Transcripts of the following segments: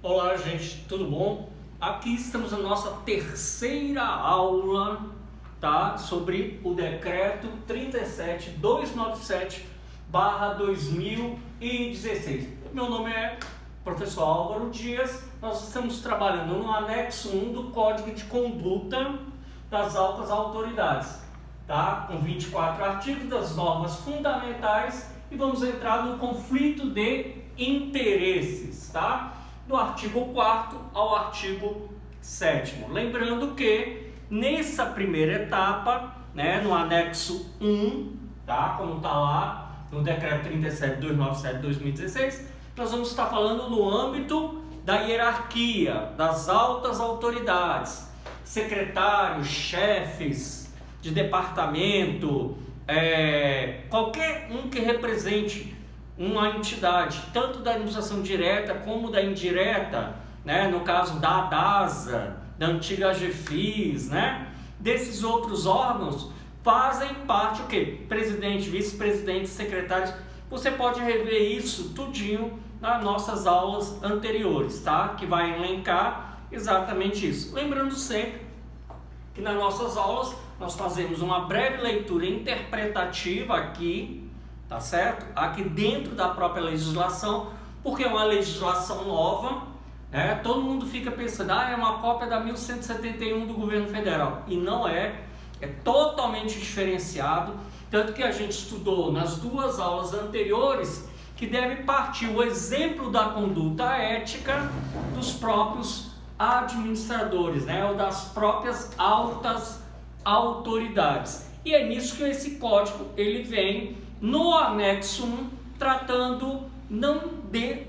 Olá, gente, tudo bom? Aqui estamos na nossa terceira aula, tá? Sobre o decreto 37.297/2016. Meu nome é professor Álvaro Dias. Nós estamos trabalhando no anexo 1 do Código de Conduta das Altas Autoridades, tá? Com 24 artigos das normas fundamentais e vamos entrar no conflito de interesses, tá? Do artigo 4º ao artigo 7º. Lembrando que nessa primeira etapa, né, no anexo 1, tá, como está lá no decreto 37.297/2016, nós vamos estar falando no âmbito da hierarquia, das altas autoridades, secretários, chefes de departamento, qualquer um que represente uma entidade, tanto da administração direta como da indireta, né? No caso da ADASA, da antiga AGFIS, né? Desses outros órgãos fazem parte o quê? Presidente, vice-presidente, secretários. Você pode rever isso tudinho nas nossas aulas anteriores, tá? Que vai elencar exatamente isso. Lembrando sempre que nas nossas aulas nós fazemos uma breve leitura interpretativa aqui, tá certo? Aqui dentro da própria legislação, porque é uma legislação nova, né? Todo mundo fica pensando, é uma cópia da 1171 do governo federal, e não é totalmente diferenciado, tanto que a gente estudou nas duas aulas anteriores que deve partir o exemplo da conduta ética dos próprios administradores, né? Ou das próprias altas autoridades. E é nisso que esse código ele vem no anexo 1, tratando não de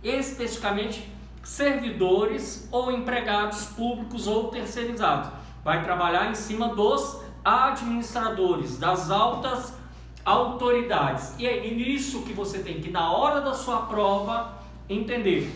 especificamente servidores ou empregados públicos ou terceirizados. Vai trabalhar em cima dos administradores, das altas autoridades. E é nisso que você tem que, na hora da sua prova, entender.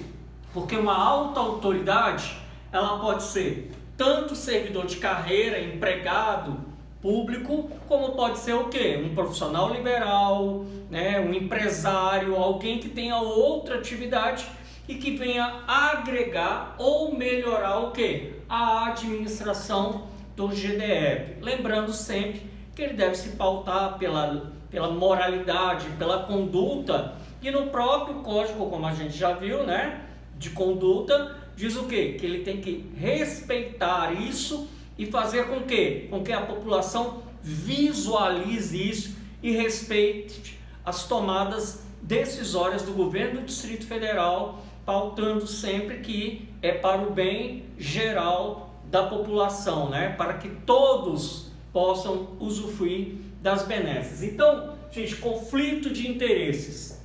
Porque uma alta autoridade, ela pode ser tanto servidor de carreira, empregado público, como pode ser o quê? Um profissional liberal, né? Um empresário, alguém que tenha outra atividade e que venha agregar ou melhorar o quê? A administração do GDF. Lembrando sempre que ele deve se pautar pela moralidade, pela conduta, e no próprio código, como a gente já viu, né, de conduta, diz o quê? Que ele tem que respeitar isso e fazer com que a população visualize isso e respeite as tomadas decisórias do governo do Distrito Federal, pautando sempre que é para o bem geral da população, né? Para que todos possam usufruir das benesses. Então, gente, conflito de interesses.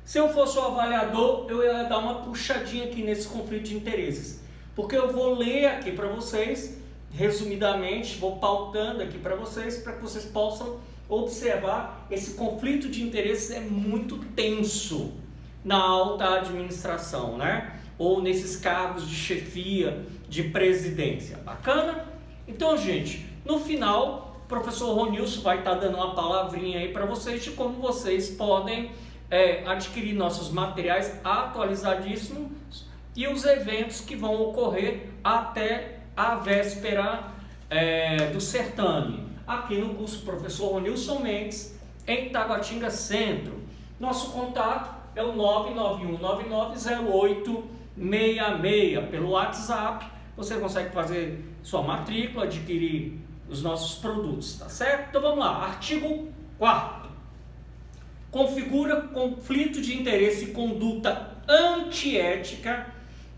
Se eu fosse o avaliador, eu ia dar uma puxadinha aqui nesse conflito de interesses, porque eu vou ler aqui para vocês resumidamente, vou pautando aqui para que vocês possam observar. Esse conflito de interesses é muito tenso na alta administração, né? Ou nesses cargos de chefia, de presidência. Bacana? Então, gente, no final, o professor Ronilson vai estar dando uma palavrinha aí para vocês de como vocês podem adquirir nossos materiais atualizadíssimos e os eventos que vão ocorrer até a véspera do certame, aqui no curso Professor Ronilson Mendes, em Taguatinga Centro. Nosso contato é o 991990866. Pelo WhatsApp, você consegue fazer sua matrícula, adquirir os nossos produtos, tá certo? Então vamos lá, artigo 4º. Configura conflito de interesse e conduta antiética,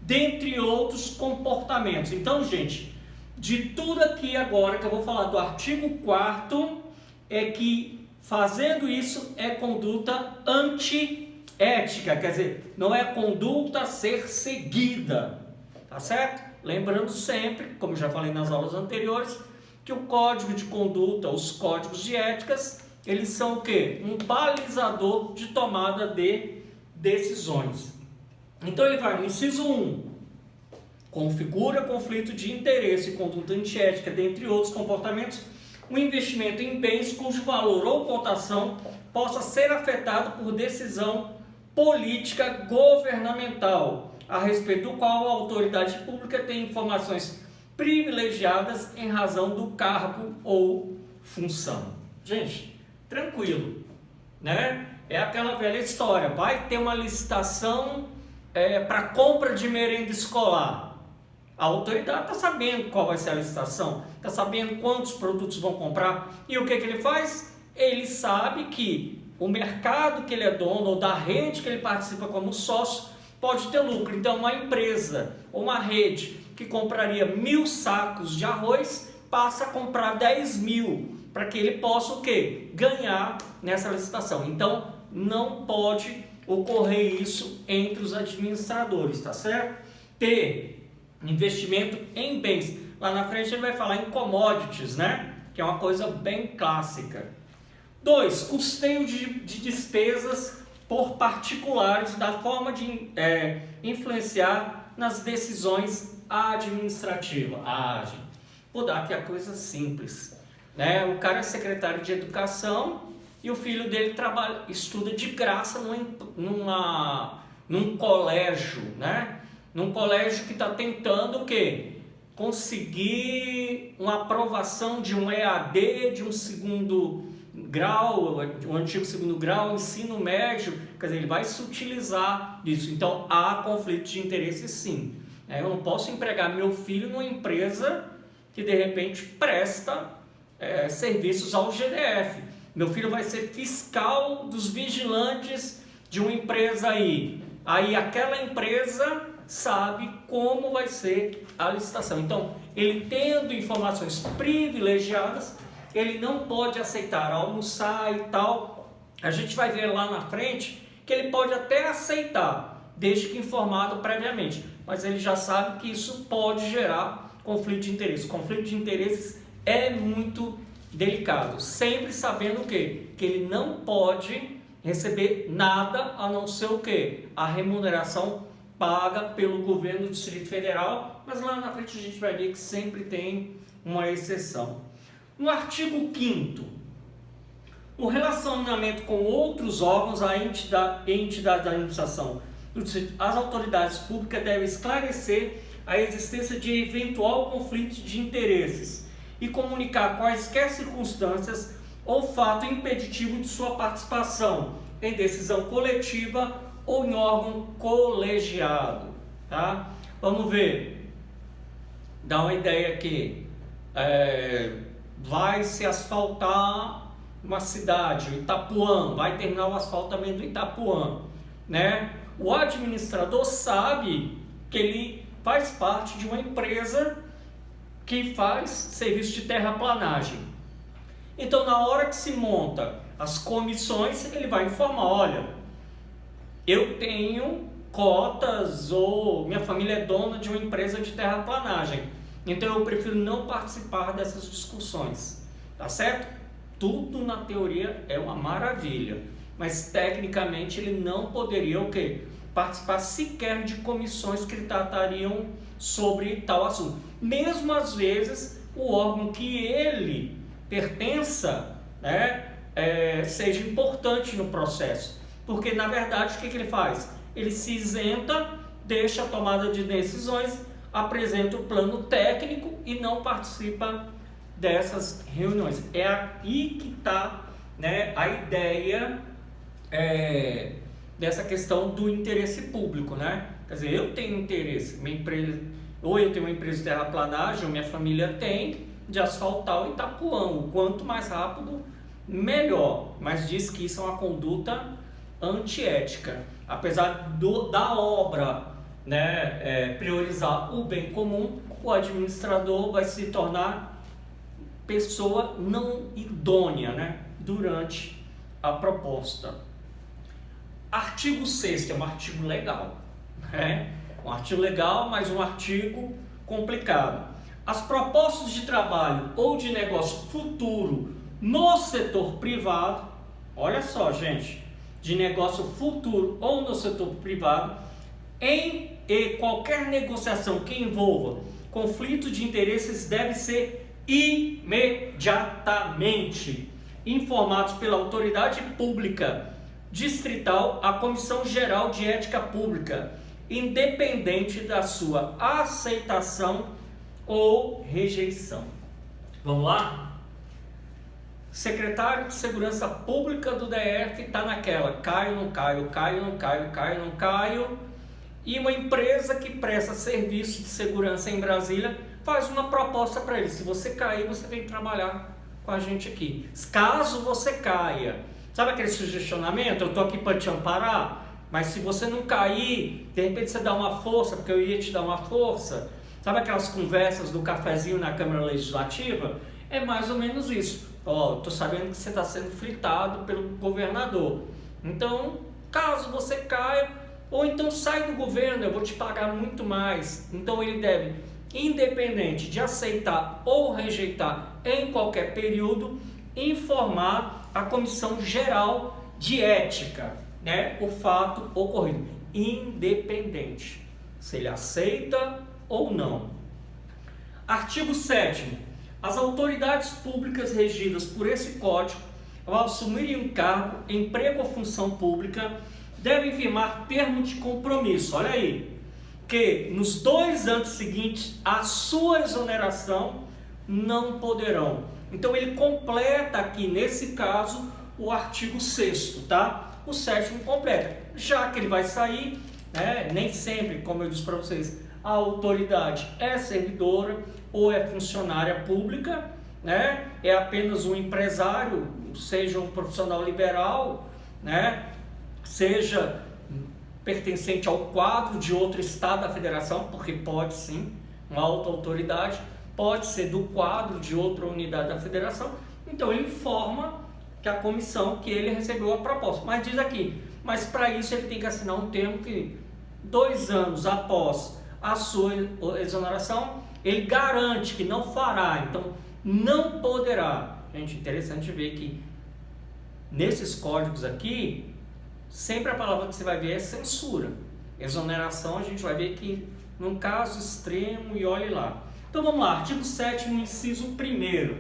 dentre outros comportamentos. Então, gente, de tudo aqui agora que eu vou falar do artigo 4º, é que fazendo isso é conduta antiética, quer dizer, não é conduta a ser seguida, tá certo? Lembrando sempre, como já falei nas aulas anteriores, que o código de conduta, os códigos de éticas, eles são o quê? Um balizador de tomada de decisões. Então ele vai no inciso 1, configura conflito de interesse e conduta antiética, dentre outros comportamentos, um investimento em bens cujo valor ou cotação possa ser afetado por decisão política governamental, a respeito do qual a autoridade pública tem informações privilegiadas em razão do cargo ou função. Gente, tranquilo, né? É aquela velha história, vai ter uma licitação para compra de merenda escolar. A autoridade está sabendo qual vai ser a licitação, está sabendo quantos produtos vão comprar, e o que ele faz? Ele sabe que o mercado que ele é dono ou da rede que ele participa como sócio pode ter lucro. Então uma empresa ou uma rede que compraria 1.000 sacos de arroz passa a comprar 10.000 para que ele possa o quê? Ganhar nessa licitação. Então não pode ocorrer isso entre os administradores, tá certo? Ter investimento em bens. Lá na frente ele vai falar em commodities, né? Que é uma coisa bem clássica. 2. Custeio de despesas por particulares da forma de influenciar nas decisões administrativas. Vou dar aqui a coisa simples, né? O cara é secretário de educação e o filho dele estuda de graça num colégio, né? Num colégio que está tentando o quê? Conseguir uma aprovação de um EAD, de um segundo grau, um antigo segundo grau, ensino médio, quer dizer, ele vai se utilizar disso. Então há conflito de interesse, sim. Eu não posso empregar meu filho numa empresa que de repente presta serviços ao GDF. Meu filho vai ser fiscal dos vigilantes de uma empresa aí. Aí aquela empresa sabe como vai ser a licitação. Então, ele tendo informações privilegiadas, ele não pode aceitar almoçar e tal. A gente vai ver lá na frente que ele pode até aceitar, desde que informado previamente. Mas ele já sabe que isso pode gerar conflito de interesse. Conflito de interesses é muito delicado. Sempre sabendo o quê? Que ele não pode receber nada a não ser o quê? A remuneração paga pelo governo do Distrito Federal. Mas lá na frente a gente vai ver que sempre tem uma exceção. No artigo 5º, o relacionamento com outros órgãos, a entidade da administração, as autoridades públicas devem esclarecer a existência de eventual conflito de interesses e comunicar quaisquer circunstâncias ou fato impeditivo de sua participação em decisão coletiva ou em órgão colegiado. Tá? Vamos ver, dá uma ideia aqui. Vai se asfaltar uma cidade, o Itapuã, vai terminar o asfaltamento do Itapuã, né? O administrador sabe que ele faz parte de uma empresa que faz serviço de terraplanagem. Então, na hora que se monta as comissões, ele vai informar, olha, eu tenho cotas ou minha família é dona de uma empresa de terraplanagem. Então eu prefiro não participar dessas discussões, tá certo? Tudo na teoria é uma maravilha, mas tecnicamente ele não poderia o quê? Participar sequer de comissões que tratariam sobre tal assunto. Mesmo às vezes o órgão que ele pertença, né, seja importante no processo, porque na verdade o que ele faz? Ele se isenta, deixa a tomada de decisões, apresenta o plano técnico e não participa dessas reuniões. É aí que está, né, a ideia dessa questão do interesse público, né? Quer dizer, eu tenho interesse, minha empresa, ou eu tenho uma empresa de terraplanagem, ou minha família tem, de asfaltar o Itapuã. O quanto mais rápido, melhor. Mas diz que isso é uma conduta antiética. Apesar da obra, né, priorizar o bem comum, o administrador vai se tornar pessoa não idônea, né, durante a proposta. Artigo 6º é um artigo legal, né? Um artigo legal, mas um artigo complicado. As propostas de trabalho ou de negócio futuro no setor privado, olha só, gente, de negócio futuro ou no setor privado, em qualquer negociação que envolva conflito de interesses deve ser imediatamente informados pela autoridade pública distrital à Comissão Geral de Ética Pública, independente da sua aceitação ou rejeição. Vamos lá? Secretário de Segurança Pública do DF está naquela, caio, não caio, caio, não caio, caio, não caio, e uma empresa que presta serviço de segurança em Brasília faz uma proposta para ele: se você cair, você vem trabalhar com a gente aqui. Caso você caia, sabe aquele sugestionamento? Eu estou aqui para te amparar, mas se você não cair, de repente você dá uma força, porque eu ia te dar uma força. Sabe aquelas conversas do cafezinho na Câmara Legislativa? É mais ou menos isso. Ó, tô sabendo que você está sendo fritado pelo governador. Então, caso você caia, ou então sai do governo, eu vou te pagar muito mais. Então ele deve, independente de aceitar ou rejeitar em qualquer período, informar a Comissão Geral de Ética, né, o fato ocorrido, independente se ele aceita ou não. Artigo 7º. As autoridades públicas regidas por esse Código, ao assumirem um cargo, emprego ou função pública, devem firmar termo de compromisso, olha aí, que nos 2 anos seguintes à sua exoneração não poderão. Então ele completa aqui, nesse caso, o artigo 6º, tá? O 7º completa. Já que ele vai sair, nem sempre, como eu disse para vocês, a autoridade é servidora ou é funcionária pública, né? É apenas um empresário, seja um profissional liberal, né? Seja pertencente ao quadro de outro estado da federação, porque pode sim, uma alta autoridade pode ser do quadro de outra unidade da federação. Então ele informa que a comissão que ele recebeu a proposta, mas diz aqui, mas para isso ele tem que assinar um termo que 2 anos após a sua exoneração, ele garante que não fará, então não poderá. Gente, interessante ver que nesses códigos aqui, sempre a palavra que você vai ver é censura. Exoneração a gente vai ver que num caso extremo, e olhe lá. Então vamos lá, artigo 7º, inciso 1º.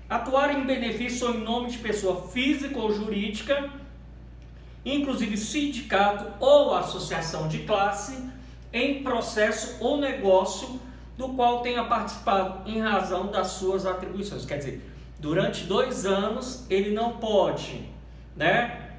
Atuar em benefício ou em nome de pessoa física ou jurídica, inclusive sindicato ou associação de classe, em processo ou negócio do qual tenha participado em razão das suas atribuições. Quer dizer, durante 2 anos ele não pode, né,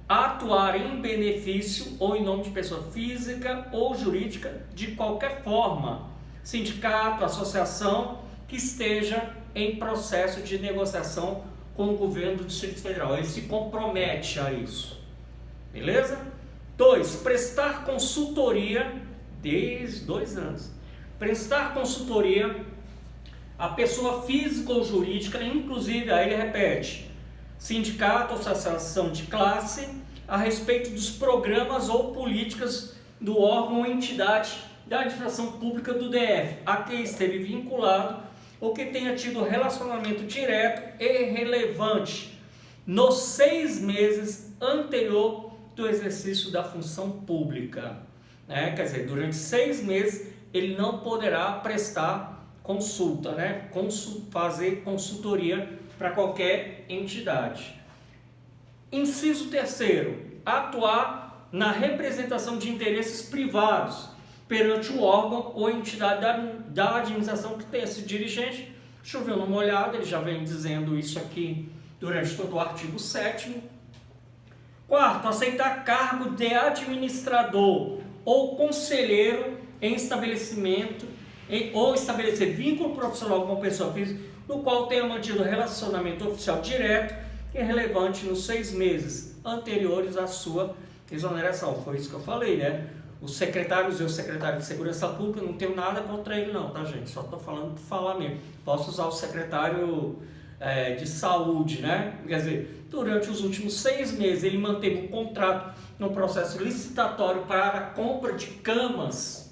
atuar em benefício ou em nome de pessoa física ou jurídica de qualquer forma, sindicato, associação que esteja em processo de negociação com o governo do Distrito Federal. Ele se compromete a isso. Beleza? 2. Prestar consultoria desde 2 anos. Prestar consultoria a pessoa física ou jurídica, inclusive, aí ele repete, sindicato ou associação de classe, a respeito dos programas ou políticas do órgão ou entidade da administração pública do DF, a que esteve vinculado ou que tenha tido relacionamento direto e relevante nos 6 meses anterior do exercício da função pública. Quer dizer, durante 6 meses ele não poderá prestar consulta, fazer consultoria para qualquer entidade. Inciso 3º, atuar na representação de interesses privados perante o órgão ou entidade da administração que tenha sido dirigente. Choveu numa olhada, ele já vem dizendo isso aqui durante todo o artigo 7º. 4º, aceitar cargo de administrador ou conselheiro em estabelecimento ou estabelecer vínculo profissional com pessoa física no qual tenha mantido relacionamento oficial direto e relevante nos 6 meses anteriores à sua exoneração. Foi isso que eu falei, né? Os secretários e o secretário de Segurança Pública, não tenho nada contra ele não, tá, gente? Só estou falando por falar mesmo. Posso usar o secretário de Saúde, né? Quer dizer, durante os últimos 6 meses ele manteve um contrato no processo licitatório para a compra de camas,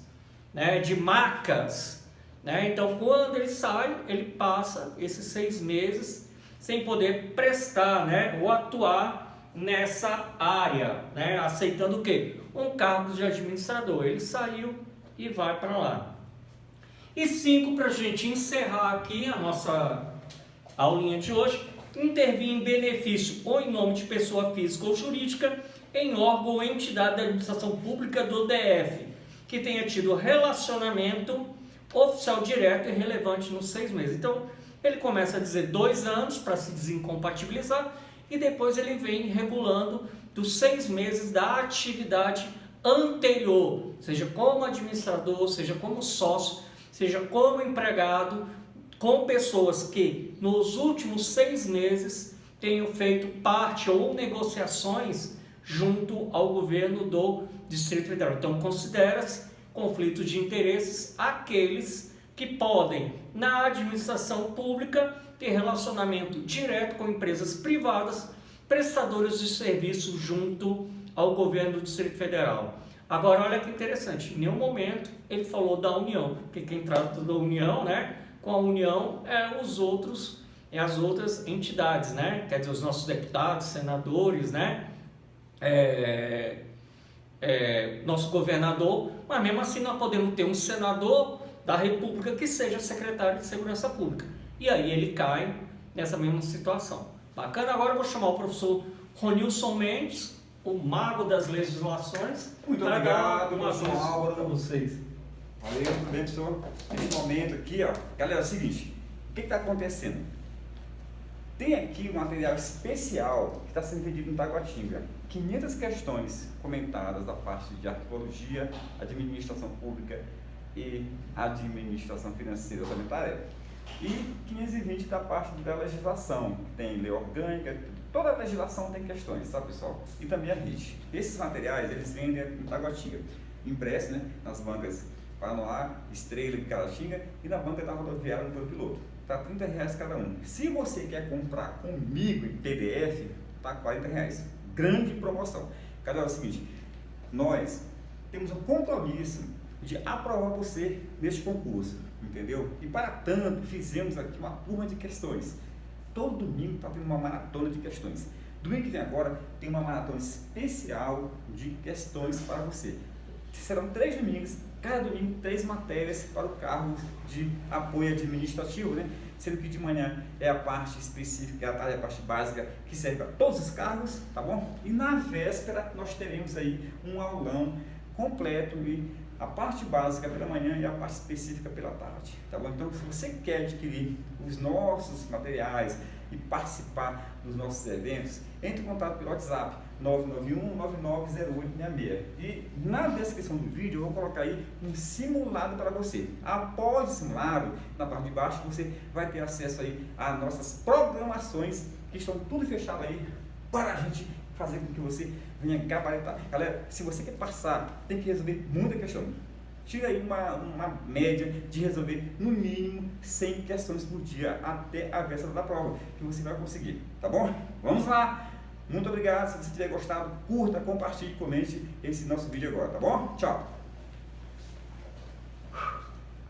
né, de macas, né? Então, quando ele sai, ele passa esses 6 meses sem poder prestar, né, ou atuar nessa área, né, aceitando o quê? Um cargo de administrador. Ele saiu e vai para lá. E 5, para a gente encerrar aqui a nossa aulinha de hoje, intervir em benefício ou em nome de pessoa física ou jurídica em órgão ou entidade da administração pública do DF, que tenha tido relacionamento oficial direto e relevante nos 6 meses. Então, ele começa a dizer 2 anos para se desincompatibilizar e depois ele vem regulando dos 6 meses da atividade anterior, seja como administrador, seja como sócio, seja como empregado, com pessoas que nos últimos 6 meses tenham feito parte ou negociações junto ao governo do Distrito Federal. Então, considera-se conflito de interesses aqueles que podem, na administração pública, ter relacionamento direto com empresas privadas, prestadores de serviço junto ao governo do Distrito Federal. Agora, olha que interessante, em nenhum momento ele falou da União, porque quem trata da União, né, com a União as outras entidades, né, quer dizer, os nossos deputados, senadores, né, nosso governador, mas mesmo assim nós podemos ter um senador da República que seja secretário de Segurança Pública. E aí ele cai nessa mesma situação. Bacana, agora eu vou chamar o professor Ronilson Mendes, o mago das legislações. Muito obrigado, professor Álvaro, para vocês. Valeu, tudo bem, professor? Nesse momento aqui, ó, galera, é o seguinte, o que está acontecendo? Tem aqui um material especial que está sendo vendido no Taguatinga. 500 questões comentadas da parte de arqueologia, administração pública e administração financeira orçamentária. E 520 da parte da legislação, tem lei orgânica, toda a legislação tem questões, tá, pessoal? E também a RIT. Esses materiais, eles vendem no Taguatinga, impresso, né, nas bancas Paranoá, Estrela e Caratinga e na banca da rodoviária no Piloto. Tá R$30 cada um. Se você quer comprar comigo em PDF, tá R$40. Grande promoção. Galera, é o seguinte, nós temos um compromisso de aprovar você neste concurso, entendeu? E para tanto, fizemos aqui uma turma de questões. Todo domingo está tendo uma maratona de questões. Domingo que vem agora tem uma maratona especial de questões para você. Serão 3 domingos, cada domingo 3 matérias para o cargo de apoio administrativo, né? Sendo que de manhã é a parte específica, à tarde é a parte básica, que serve para todos os cargos, tá bom? E na véspera nós teremos aí um aulão completo e a parte básica pela manhã e a parte específica pela tarde, tá bom? Então, se você quer adquirir os nossos materiais e participar dos nossos eventos, entre em contato pelo WhatsApp 991-990866. E na descrição do vídeo eu vou colocar aí um simulado para você. Após o simulado, na parte de baixo, você vai ter acesso aí às nossas programações, que estão tudo fechado aí para a gente fazer com que você venha gabaritar. Galera, se você quer passar, tem que resolver muita questão. Tira aí uma média de resolver no mínimo 100 questões por dia até a véspera da prova, que você vai conseguir, tá bom? Vamos lá! Muito obrigado, se você tiver gostado, curta, compartilhe, comente esse nosso vídeo agora, tá bom? Tchau!